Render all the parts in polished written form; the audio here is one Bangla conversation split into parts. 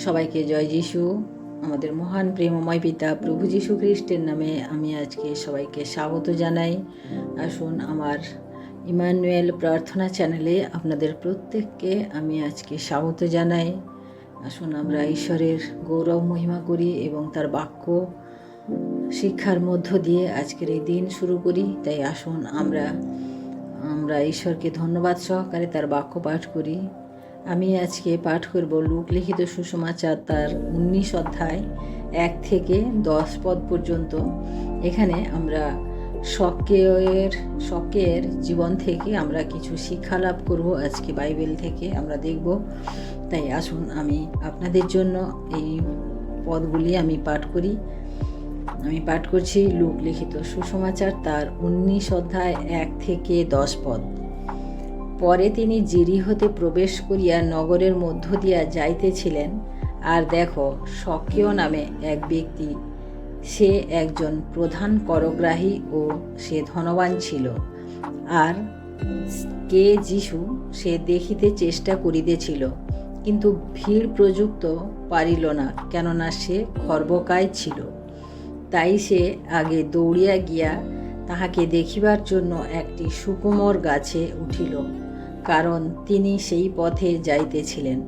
সবাইকে জয় যিশু। আমাদের মহান প্রেমময় পিতা প্রভু যীশু খ্রিস্টের নামে আমি আজকে সবাইকে স্বাগত জানাই। আসুন আমার ইমানুয়েল প্রার্থনা চ্যানেলে আপনাদের প্রত্যেককে আমি আজকে স্বাগত জানাই। আসুন আমরা ঈশ্বরের গৌরব মহিমা করি এবং তার বাক্য শিক্ষার মধ্য দিয়ে আজকের এই দিন শুরু করি। তাই আসুন আমরা ঈশ্বরকে ধন্যবাদ সহকারে তার বাক্য পাঠ করি। আমি আজকে পাঠ করব লুক লিখিত সুসমাচার তার 19 অধ্যায় 1 থেকে 10 পদ পর্যন্ত। এখানে আমরা শকের জীবন থেকে আমরা কিছু শিক্ষা লাভ করব। আজকে বাইবেল থেকে আমরা দেখব। তাই আসুন আমি আপনাদের জন্য এই পদগুলি আমি পাঠ করছি লুক লিখিত সুসমাচার তার 19 অধ্যায় 1 থেকে 10 পদ। পরে তিনি জিরিহতে প্রবেশ করিয়া নগরের মধ্য দিয়া যাইতেছিলেন, আর দেখো, শকেয় নামে এক ব্যক্তি, সে একজন প্রধান করগ্রাহী ও সে ধনবান ছিল। আর কে যিশু সে দেখিতে চেষ্টা করিতেছিল, কিন্তু ভিড় প্রযুক্ত পারিল না, কেননা সে খর্বকায় ছিল। তাই সে আগে দৌড়িয়া গিয়া তাহাকে দেখিবার জন্য একটি সুকুমার গাছে উঠিল, কারণ তিনি সেই পথে যাইতেছিলেন।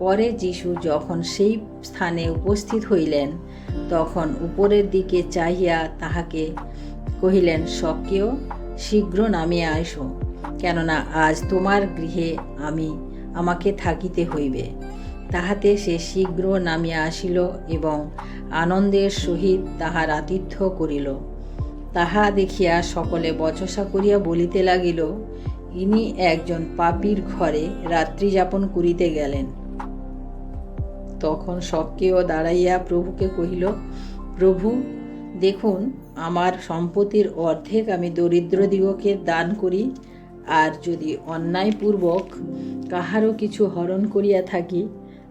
পরে যিশু যখন সেই স্থানে উপস্থিত হইলেন, তখন উপরের দিকে চাহিয়া তাহাকে কহিলেন, শকেয়, শীঘ্র নামিয়া আইসো, কেননা আজ তোমার গৃহে আমাকে থাকিতে হইবে। তাহাতে সে শীঘ্র নামিয়া আসিল এবং আনন্দের সহিত তাহার আতিথ্য করিল। তাহা দেখিয়া সকলে বচসা করিয়া বলিতে লাগিল, ইনি একজন পাপীর ঘরে রাত্রি যাপন করিতে গেলেন। তখন শকেয় দাঁড়াইয়া প্রভুকে কহিল, প্রভু, দেখুন, আমার সম্পত্তির অর্ধেক আমি দরিদ্রদিগকে দান করি, আর যদি অন্যায়পূর্বক কাহারও কিছু হরণ করিয়া থাকি,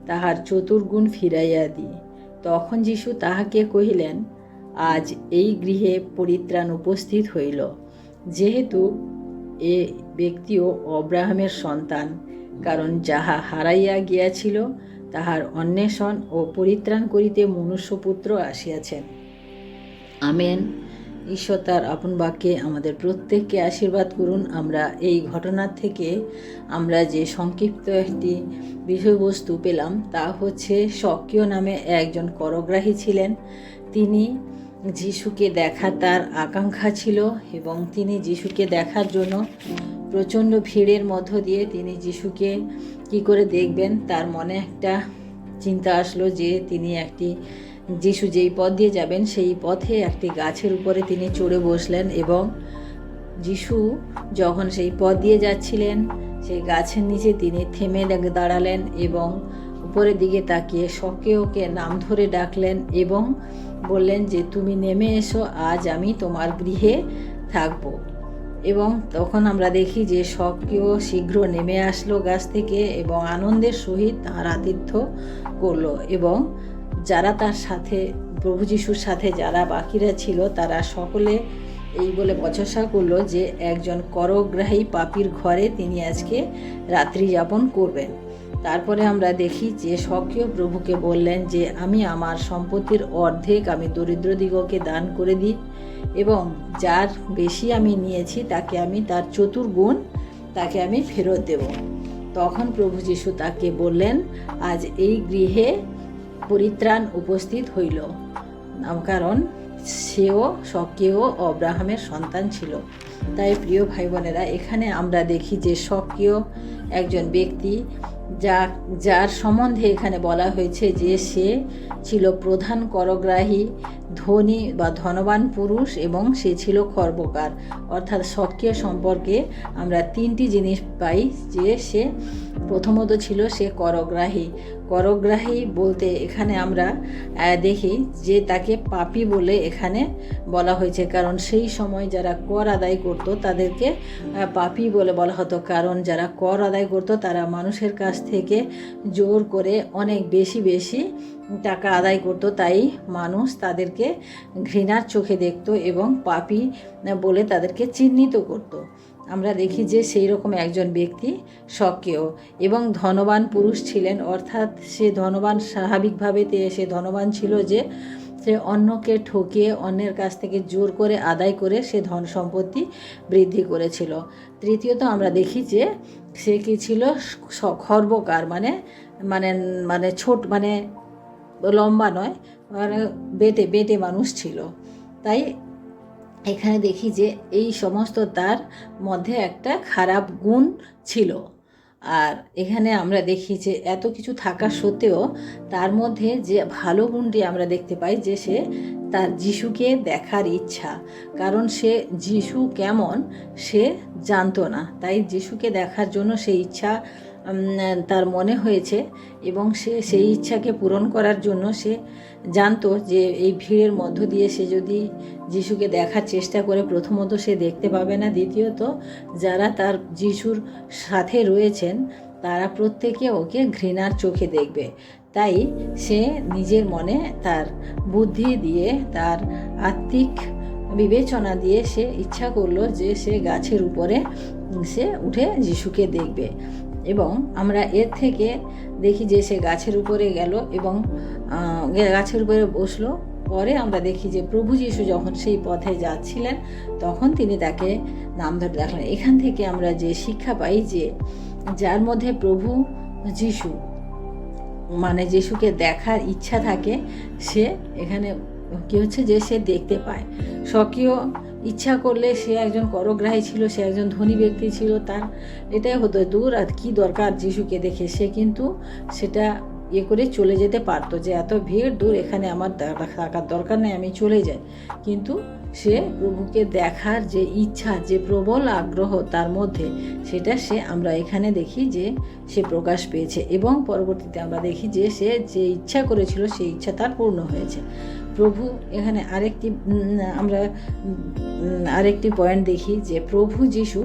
তাহার চতুর্গুণ ফিরাইয়া দিই। তখন যিশু তাহাকে কহিলেন, আজ এই গৃহে পরিত্রাণ উপস্থিত হইল, যেহেতু এ ব্যক্তিও অব্রাহামের সন্তান, কারণ যাহা হারাইয়া গিয়াছিল তাহার অন্বেষণ ও পরিত্রাণ করিতে মনুষ্যপুত্র আসিয়াছেন। আমেন। ঈশ্বর তার আপন বাক্যে আমাদের প্রত্যেককে আশীর্বাদ করুন। আমরা এই ঘটনার থেকে আমরা যে সংক্ষিপ্ত একটি বিষয়বস্তু পেলাম, তা হচ্ছে শকেয় নামে একজন করগ্রাহী ছিলেন। তিনি যিশুকে দেখা তার আকাঙ্ক্ষা ছিল এবং তিনি যিশুকে দেখার জন্য প্রচণ্ড ভিড়ের মধ্য দিয়ে তিনি যিশুকে কি করে দেখবেন, তার মনে একটা চিন্তা আসলো যে যিশু যেই পথ দিয়ে যাবেন সেই পথে একটি গাছের উপরে তিনি চড়ে বসলেন, এবং যিশু যখন সেই পথ দিয়ে যাচ্ছিলেন সেই গাছের নিচে তিনি থেমে দাঁড়ালেন এবং উপরের দিকে তাকিয়ে শকেয়কে নাম ধরে ডাকলেন এবং বললেন যে, তুমি নেমে এসো, আজ আমি তোমার গৃহে থাকব। এবং তখন আমরা দেখি যে শকেয় শীঘ্র নেমে আসলো গাছ থেকে এবং আনন্দের সহিত তার আতিথ্য করলো, এবং যারা তার সাথে প্রভু যিশুর সাথে যারা বাকিরা ছিল তারা সকলে এই বলে বচসা করলো যে একজন করগ্রাহী পাপীর ঘরে তিনি আজকে রাত্রি যাপন করবেন। তারপরে আমরা দেখি যে শকেয় প্রভুকে বললেন যে, আমি আমার সম্পত্তির অর্ধেক আমি দরিদ্রদিগকে দান করে দিই, এবং যার বেশি আমি নিয়েছি তাকে আমি তার চতুর্গুণ তাকে আমি ফেরত দেব। তখন প্রভু যিশু তাকে বললেন, আজ এই গৃহে পরিত্রাণ উপস্থিত হইল, কারণ শকেয় অব্রাহামের সন্তান ছিল। তাই প্রিয় ভাই বোনেরা, এখানে আমরা দেখি যে শকেয় একজন ব্যক্তি যার সম্বন্ধে এখানে বলা হয়েছে যে সে ছিল প্রধান করগ্রাহী, ধনী বা ধনবান পুরুষ, এবং সে ছিল খর্বকার। অর্থাৎ শকেয় সম্পর্কে আমরা 3টি জিনিস পাই, যে সে প্রথমত ছিল সে করগ্রাহী বলতে এখানে আমরা দেখি যে তাকে পাপী বলে এখানে বলা হয়েছে, কারণ সেই সময় যারা কর আদায় করত তাদেরকে পাপী বলে বলা হতো, কারণ যারা কর আদায় করত তারা মানুষের কাছ থেকে জোর করে অনেক বেশি টাকা আদায় করত। তাই মানুষ তাদেরকে ঘৃণার চোখে দেখত এবং পাপী বলে তাদেরকে চিহ্নিত করত। আমরা দেখি যে সেই রকম একজন ব্যক্তি সক্রিয় এবং ধনবান পুরুষ ছিলেন, অর্থাৎ সে ধনবান স্বাভাবিকভাবে সে ধনবান ছিল যে সে অন্যকে ঠকিয়ে অন্যের কাছ থেকে জোর করে আদায় করে সে ধন সম্পত্তি বৃদ্ধি করেছিল। তৃতীয়ত আমরা দেখি যে সে কি ছিল, খর্বকার, মানে মানে মানে ছোট, মানে লম্বা নয়, মানে বেটে বেটে মানুষ ছিল। তাই এখানে দেখি যে এই সমস্ত তার মধ্যে একটা খারাপ গুণ ছিল। আর এখানে আমরা দেখি যে এত কিছু থাকা সত্ত্বেও তার মধ্যে যে ভালো গুণটি আমরা দেখতে পাই যে সে তার যিশুকে দেখার ইচ্ছা, কারণ সে যিশু কেমন সে জানতো না, তাই যিশুকে দেখার জন্য সেই ইচ্ছা তার মনে হয়েছে এবং সে সেই ইচ্ছাকে পূরণ করার জন্য সে জানতো যে এই ভিড়ের মধ্য দিয়ে সে যদি যিশুকে দেখার চেষ্টা করে, প্রথমত সে দেখতে পাবে না, দ্বিতীয়ত যারা তার যিশুর সাথে রয়েছেন তারা প্রত্যেকে ওকে ঘৃণার চোখে দেখবে। তাই সে নিজের মনে তার বুদ্ধি দিয়ে, তার আত্মিক বিবেচনা দিয়ে সে ইচ্ছা করলো যে সে গাছের উপরে সে উঠে যিশুকে দেখবে। এবং আমরা এর থেকে দেখি যে সে গাছের উপরে গেল এবং গাছের উপরে বসলো। পরে আমরা দেখি যে প্রভু যিশু যখন সেই পথে যাচ্ছিলেন তখন তিনি তাকে নাম ধরে ডাকলেন। এখান থেকে আমরা যে শিক্ষা পাই যে যার মধ্যে প্রভু যিশু, মানে যিশুকে দেখার ইচ্ছা থাকে, সে এখানে কী হচ্ছে যে সে দেখতে পায়। স্বকীয় ইচ্ছা করলে সে একজন করগ্রাহী ছিল, সে একজন ধনী ব্যক্তি ছিল, তার এটাই হতো দূর আর কি দরকার যিশুকে দেখে, সে কিন্তু সেটা করে চলে যেতে পারতো যে এত ভিড়, দূর, এখানে আমার থাকার দরকার নেই, আমি চলে যাই। কিন্তু সে প্রভুকে দেখার যে ইচ্ছা, যে প্রবল আগ্রহ তার মধ্যে, সেটা আমরা এখানে দেখি যে সে প্রকাশ পেয়েছে এবং পরবর্তীতে আমরা দেখি যে সে যে ইচ্ছা করেছিল সেই ইচ্ছা তার পূর্ণ হয়েছে। প্রভু এখানে আমরা আরেকটি পয়েন্ট দেখি যে প্রভু যিশু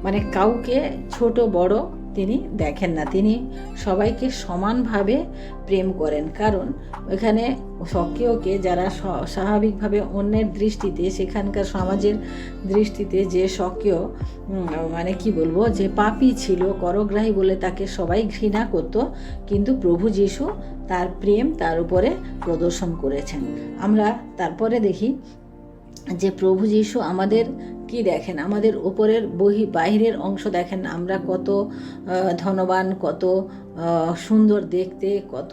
মানে কাউকে ছোট বড় তিনি দেখেন না, তিনি সবাইকে সমানভাবে প্রেম করেন। কারণ এখানে স্বকীয়কে যারা স্বাভাবিকভাবে অন্যের দৃষ্টিতে, সেখানকার সমাজের দৃষ্টিতে যে স্বকীয় মানে কি বলবো যে পাপী ছিল, করগ্রাহী বলে তাকে সবাই ঘৃণা করত, কিন্তু প্রভু যিশু তার প্রেম তার উপরে প্রদর্শন করেছেন। আমরা তারপরে দেখি যে প্রভু যিশু আমাদের কি দেখেন, আমাদের ওপরের বাহিরের অংশ দেখেন, আমরা কত ধনবান, কত সুন্দর দেখতে, কত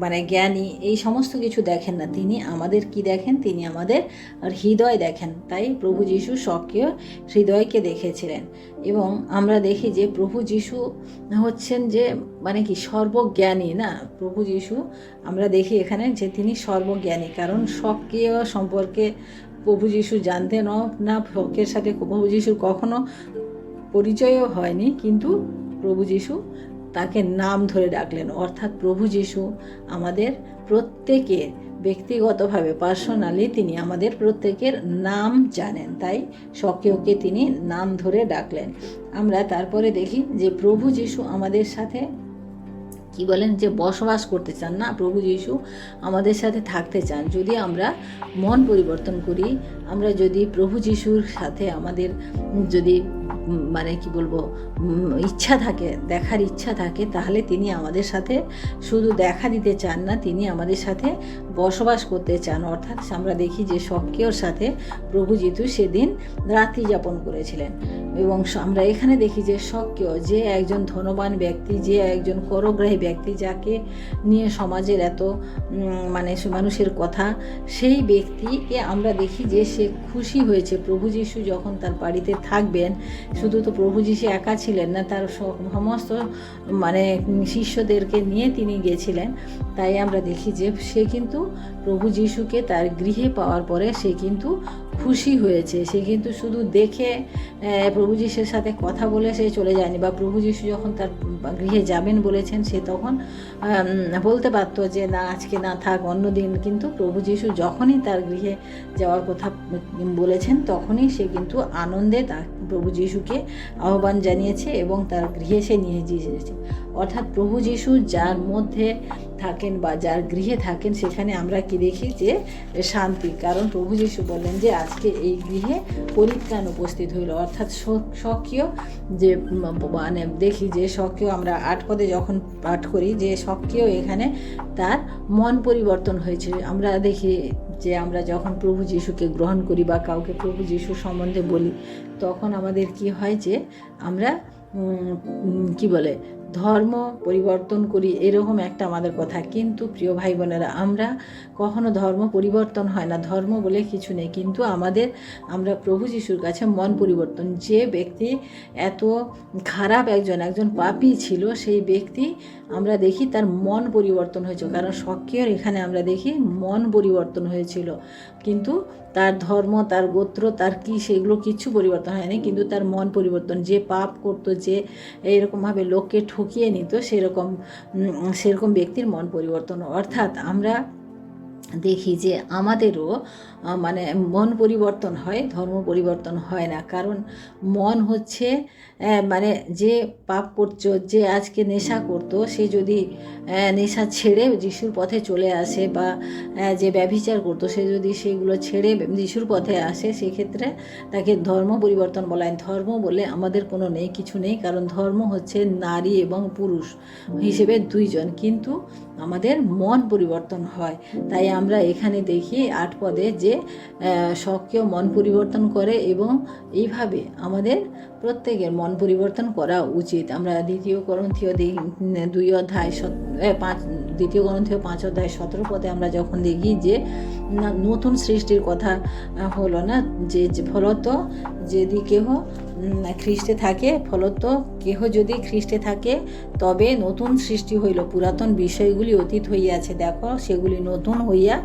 মানে জ্ঞানী, এই সমস্ত কিছু দেখেন না, তিনি আমাদের কি দেখেন, তিনি আমাদের হৃদয় দেখেন। তাই প্রভু যিশু স্বকীয় হৃদয়কে দেখেছিলেন। এবং আমরা দেখি যে প্রভু যিশু হচ্ছেন যে মানে কি সর্বজ্ঞানী, না, প্রভু যিশু আমরা দেখি এখানে যে তিনি সর্বজ্ঞানী, কারণ স্বকীয় সম্পর্কে প্রভু যিশু জানতেন না, স্বকীয়ের সাথে প্রভু যিশুর কখনো পরিচয়ও হয়নি, কিন্তু প্রভু যিশু তাকে নাম ধরে ডাকলেন। অর্থাৎ প্রভু যিশু আমাদের প্রত্যেকের ব্যক্তিগতভাবে, পার্সোনালি তিনি আমাদের প্রত্যেকের নাম জানেন, তাই স্বকীয়কে তিনি নাম ধরে ডাকলেন। আমরা তারপরে দেখি যে প্রভু যিশু আমাদের সাথে কি বলেন যে বসবাস করতে চান, না, প্রভু যিশু আমাদের সাথে থাকতে চান। যদি আমরা মন পরিবর্তন করি, আমরা যদি প্রভু যিশুর সাথে আমাদের যদি মানে কি বলবো ইচ্ছা থাকে, দেখার ইচ্ছা থাকে, তাহলে তিনি আমাদের সাথে শুধু দেখা দিতে চান না, তিনি আমাদের সাথে বসবাস করতে চান। অর্থাৎ আমরা দেখি যে স্বকীয়র সাথে প্রভু যিশু সেদিন রাত্রি যাপন করেছিলেন। এবং আমরা এখানে দেখি যে স্বকীয় যে একজন ধনবান ব্যক্তি, যে একজন করগ্রাহী ব্যক্তি, যাকে নিয়ে সমাজের এত মানে মানুষের কথা, সেই ব্যক্তিকে আমরা দেখি যে সে খুশি হয়েছে প্রভু যিশু যখন তার বাড়িতে থাকবেন। শুধু তো প্রভু যিশু একা ছিলেন না, তার সমস্ত মানে শিষ্যদেরকে নিয়ে তিনি গেছিলেন। তাই আমরা দেখি যে সে কিন্তু প্রভু যিশুকে তার গৃহে পাওয়ার পরে সে কিন্তু খুশি হয়েছে। সে কিন্তু শুধু দেখে প্রভু যিশুর সাথে কথা বলে সে চলে যায়নি, বা প্রভু যিশু যখন তার গৃহে যাবেন বলেছেন সে তখন বলতে পারতো যে না, আজকে না থাক, অন্য দিন। কিন্তু প্রভু যিশু যখনই তার গৃহে যাওয়ার কথা বলেছেন তখনই সে কিন্তু আনন্দে তার প্রভু যিশুকে আহ্বান জানিয়েছে এবং তার গৃহে সে নিয়ে গিয়েছে। অর্থাৎ প্রভু যিশু যার মধ্যে থাকেন বা যার গৃহে থাকেন সেখানে আমরা কি দেখি যে শান্তি। কারণ প্রভু যীশু বললেন যে আজকে এই গৃহে পরিত্রাণ উপস্থিত হইল, অর্থাৎ স্বকীয় যে মানে দেখি যে স্বকীয় আমরা 8 পদে যখন পাঠ করি যে স্বকীয় এখানে তার মন পরিবর্তন হয়েছে। আমরা দেখি যে আমরা যখন প্রভু যীশুকে গ্রহণ করি বা কাউকে প্রভু যীশু সম্বন্ধে বলি তখন আমাদের কি হয় যে আমরা কি বলে ধর্ম পরিবর্তন করি, এরকম একটা আমাদের কথা। কিন্তু প্রিয় ভাই বোনেরা, আমরা কখনো ধর্ম পরিবর্তন হয় না, ধর্ম বলে কিছু নেই। কিন্তু আমরা প্রভু যিশুর কাছে মন পরিবর্তন, যে ব্যক্তি এত খারাপ একজন পাপী ছিল সেই ব্যক্তি আমরা দেখি তার মন পরিবর্তন হয়েছে। কারণ স্বকীয়র এখানে আমরা দেখি মন পরিবর্তন হয়েছিল, কিন্তু তার ধর্ম, তার গোত্র, তার কি সেগুলো কিচ্ছু পরিবর্তন হয়নি, কিন্তু তার মন পরিবর্তন। যে পাপ করতো, যে এইরকমভাবে লোককে ঠকিয়ে নিত, সেরকম ব্যক্তির মন পরিবর্তন। অর্থাৎ আমরা দেখি যে আমাদেরও মানে মন পরিবর্তন হয়, ধর্ম পরিবর্তন হয় না। কারণ মন হচ্ছে মানে যে পাপ করছো, যে আজকে নেশা করতো, সে যদি নেশা ছেড়ে যিশুর পথে চলে আসে, বা যে ব্যভিচার করতো সে যদি সেগুলো ছেড়ে যিশুর পথে আসে, সেক্ষেত্রে তাকে ধর্ম পরিবর্তন বলা হয়। ধর্ম বলে আমাদের কোনো কিছু নেই, কারণ ধর্ম হচ্ছে নারী এবং পুরুষ হিসেবে দুইজন, কিন্তু আমাদের মন পরিবর্তন হয়। তাই আমরা এখানে দেখি 8 পদে যে স্বকীয় মন পরিবর্তন করে, এবং এইভাবে আমাদের প্রত্যেকের মন পরিবর্তন করা উচিত। আমরা দ্বিতীয় করন্থীয় 5 অধ্যায় 17 পদে আমরা যখন দেখি যে নতুন সৃষ্টির কথা হলো না, যে ফলত যদি কেহ খ্রিস্টে থাকে, ফলত কেহ যদি খ্রিস্টে থাকে তবে নতুন সৃষ্টি হইল, পুরাতন বিষয়গুলি অতীত হইয়াছে, দেখো সেগুলি নতুন হইয়া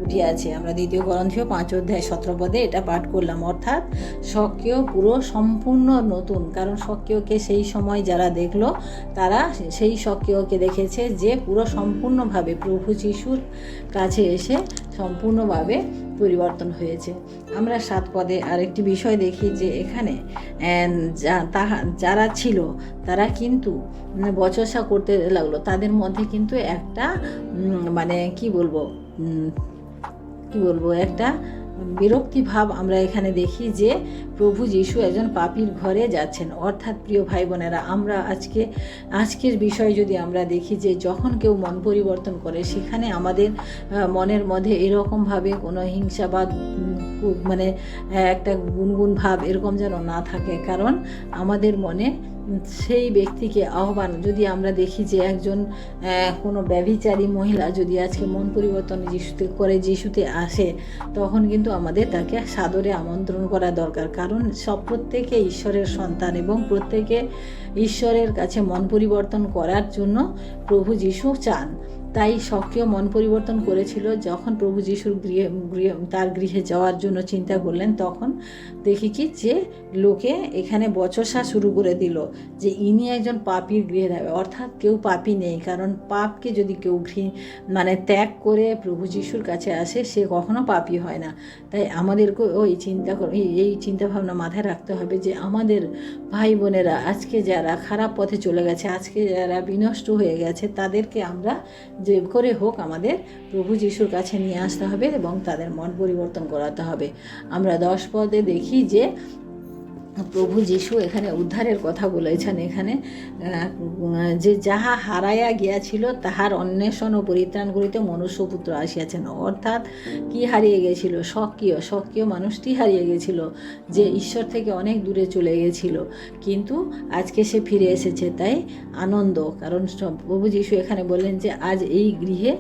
উঠিয়াছে। আমরা দ্বিতীয় করন্থীয় 5 অধ্যায় 17 পদে এটা পাঠ করলাম। অর্থাৎ স্বকীয় পুরো সম্পূর্ণ নতুন, কারণ স্বকীয়কে সেই সময় যারা দেখলো তারা সেই স্বকীয়কে দেখেছে যে পুরো সম্পূর্ণভাবে প্রভু যিশুর কাছে এসে সম্পূর্ণভাবে পরিবর্তন হয়েছে। আমরা 7 পদে আরেকটি বিষয় দেখি যে এখানে যারা ছিল তারা কিন্তু বচসা করতে লাগলো, তাদের মধ্যে কিন্তু একটা মানে কি বলবো একটা বিরক্তি ভাব আমরা এখানে দেখি যে প্রভু যিশু একজন পাপীর ঘরে যাচ্ছেন। অর্থাৎ প্রিয় ভাই বোনেরা, আমরা আজকের বিষয় যদি আমরা দেখি যে যখন কেউ মন পরিবর্তন করে, সেখানে আমাদের মনের মধ্যে এরকমভাবে কোনো হিংসা বা মানে একটা গুনগুন ভাব এরকম যেন না থাকে। কারণ আমাদের মনে সেই ব্যক্তিকে আহ্বান, যদি আমরা দেখি যে একজন কোনো ব্যভিচারী মহিলা যদি আজকে মন পরিবর্তন যিশুতে আসে, তখন কিন্তু আমাদের তাকে সাদরে আমন্ত্রণ করা দরকার। কারণ প্রত্যেকে ঈশ্বরের সন্তান এবং প্রত্যেকে ঈশ্বরের কাছে মন পরিবর্তন করার জন্য প্রভু যিশু চান। তাই স্বকীয় মন পরিবর্তন করেছিল। যখন প্রভু যিশুর তার গৃহে যাওয়ার জন্য চিন্তা করলেন, তখন দেখি কি যে লোকে এখানে বচসা শুরু করে দিল যে ইনি একজন পাপীর গৃহে যাবে। অর্থাৎ কেউ পাপী নেই, কারণ পাপকে যদি কেউ ত্যাগ করে প্রভু যিশুর কাছে আসে, সে কখনো পাপী হয় না। তাই আমাদেরকে এই চিন্তাভাবনা মাথায় রাখতে হবে যে আমাদের ভাই বোনেরা আজকে যারা খারাপ পথে চলে গেছে, আজকে যারা বিনষ্ট হয়ে গেছে, তাদেরকে আমরা যে করে হোক আমাদের প্রভু যিশুর কাছে নিয়ে আসতে হবে এবং তাদের মন পরিবর্তন করাতে হবে। আমরা 10 পদে দেখি যে প্রভু যিশু এখানে উদ্ধারের কথা বলেছেন। এখানে যে যাহা হারাইয়া গিয়াছিল তাহার অন্বেষণ ও পরিত্রাণ করিতে মনুষ্যপুত্র আসিয়াছেন। অর্থাৎ কি হারিয়ে গেছিল? স্বকীয় মানুষটি হারিয়ে গেছিল, যে ঈশ্বর থেকে অনেক দূরে চলে গেছিল, কিন্তু আজকে সে ফিরে এসেছে। তাই আনন্দ, কারণ প্রভু যিশু এখানে বললেন যে আজ এই গৃহে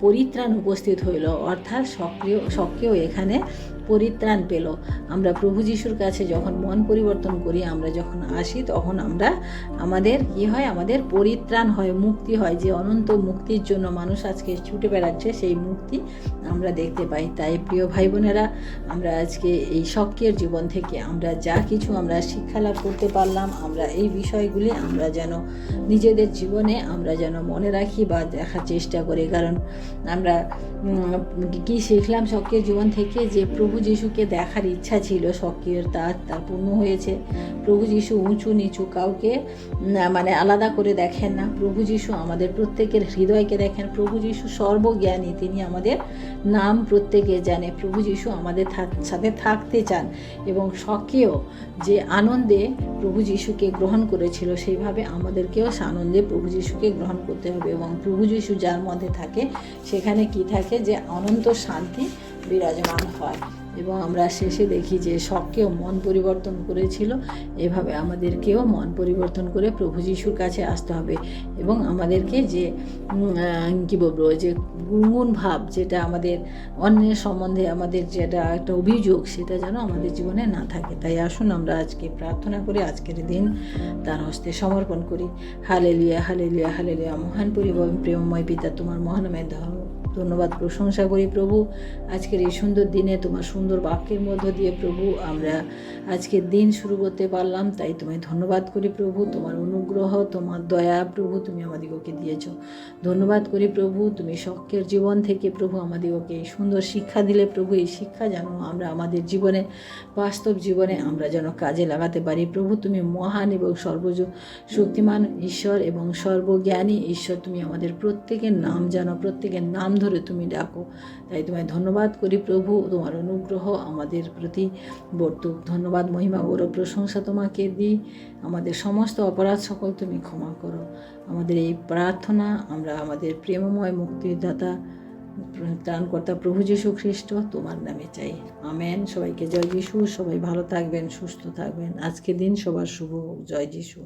পরিত্রাণ উপস্থিত হইল। অর্থাৎ স্বকীয় এখানে পরিত্রাণ পেল। আমরা প্রভু যিশুর কাছে যখন মন পরিবর্তন করি, আমরা যখন আসি, তখন আমাদের কি হয়? আমাদের পরিত্রাণ হয়, মুক্তি হয়। যে অনন্ত মুক্তির জন্য মানুষ আজকে ছুটে বেড়াচ্ছে, সেই মুক্তি আমরা দেখতে পাই। তাই প্রিয় ভাই বোনেরা, আমরা আজকে এই স্বকীয়ের জীবন থেকে আমরা যা কিছু আমরা শিক্ষা লাভ করতে পারলাম, আমরা এই বিষয়গুলি আমরা যেন নিজেদের জীবনে আমরা যেন মনে রাখি বা দেখার চেষ্টা করি। কারণ আমরা কি শিখলাম স্বকীয় জীবন থেকে? যে প্রভু প্রভু যিশুকে দেখার ইচ্ছা ছিল, শখের তার পূর্ণ হয়েছে। প্রভু যিশু উঁচু নিচু কাউকে মানে আলাদা করে দেখেন না। প্রভু যিশু আমাদের প্রত্যেকের হৃদয়কে দেখেন। প্রভু যিশু সর্বজ্ঞানী, তিনি আমাদের নাম প্রত্যেকে জানে। প্রভু যিশু আমাদের সাথে থাকতে চান এবং শখেও যে আনন্দে প্রভু যিশুকে গ্রহণ করেছিল, সেইভাবে আমাদেরকেও আনন্দে প্রভু যিশুকে গ্রহণ করতে হবে। এবং প্রভু যিশু যার মধ্যে থাকে সেখানে কি থাকে, যে অনন্ত শান্তি বিরাজমান হয়। এবং আমরা শেষে দেখি যে শখকেও মন পরিবর্তন করেছিল, এভাবে আমাদেরকেও মন পরিবর্তন করে প্রভু যিশুর কাছে আসতে হবে। এবং আমাদেরকে যে কী বলবো, যে গুণগুণ ভাব, যেটা আমাদের অন্যের সম্বন্ধে আমাদের যেটা একটা অভিযোগ, সেটা যেন আমাদের জীবনে না থাকে। তাই আসুন আমরা আজকে প্রার্থনা করে আজকের দিন তার হস্তে সমর্পণ করি। Hallelujah, hallelujah, hallelujah. মহান প্রেমময় পিতা, তোমার মহানামে ধন্যবাদ প্রশংসা করি প্রভু। আজকের এই সুন্দর দিনে তোমার সুন্দর বাক্যের মধ্য দিয়ে প্রভু আমরা আজকের দিন শুরু করতে পারলাম, তাই তোমায় ধন্যবাদ করি প্রভু। তোমার অনুগ্রহ, তোমার দয়া প্রভু তুমি আমাদিগকে দিয়েছ। ধন্যবাদ করি প্রভু, তুমি শখের জীবন থেকে প্রভু আমাদিগকে এই সুন্দর শিক্ষা দিলে প্রভু। এই শিক্ষা যেন আমরা আমাদের জীবনে, বাস্তব জীবনে আমরা যেন কাজে লাগাতে পারি প্রভু। তুমি মহান এবং শক্তিমান ঈশ্বর এবং সর্বজ্ঞানী ঈশ্বর। তুমি আমাদের প্রত্যেকের নাম জানো, প্রত্যেকের নাম ধরে তুমি ডাকো। তাই তোমায় ধন্যবাদ করি প্রভু। তোমার অনুগ্রহ আমাদের প্রতি বর্তুক। ধন্যবাদ, মহিমা, গৌরব, প্রশংসা তোমাকে দিই। আমাদের সমস্ত অপরাধ সকল তুমি ক্ষমা করো। আমাদের এই প্রার্থনা আমরা আমাদের প্রেমময় মুক্তিদাতা ত্রাণকর্তা প্রভু যীশু খ্রিস্ট তোমার নামে চাই, আমেন। সবাইকে জয় যিশু। সবাই ভালো থাকবেন, সুস্থ থাকবেন। আজকের দিন সবার শুভ হোক। জয় যিশু।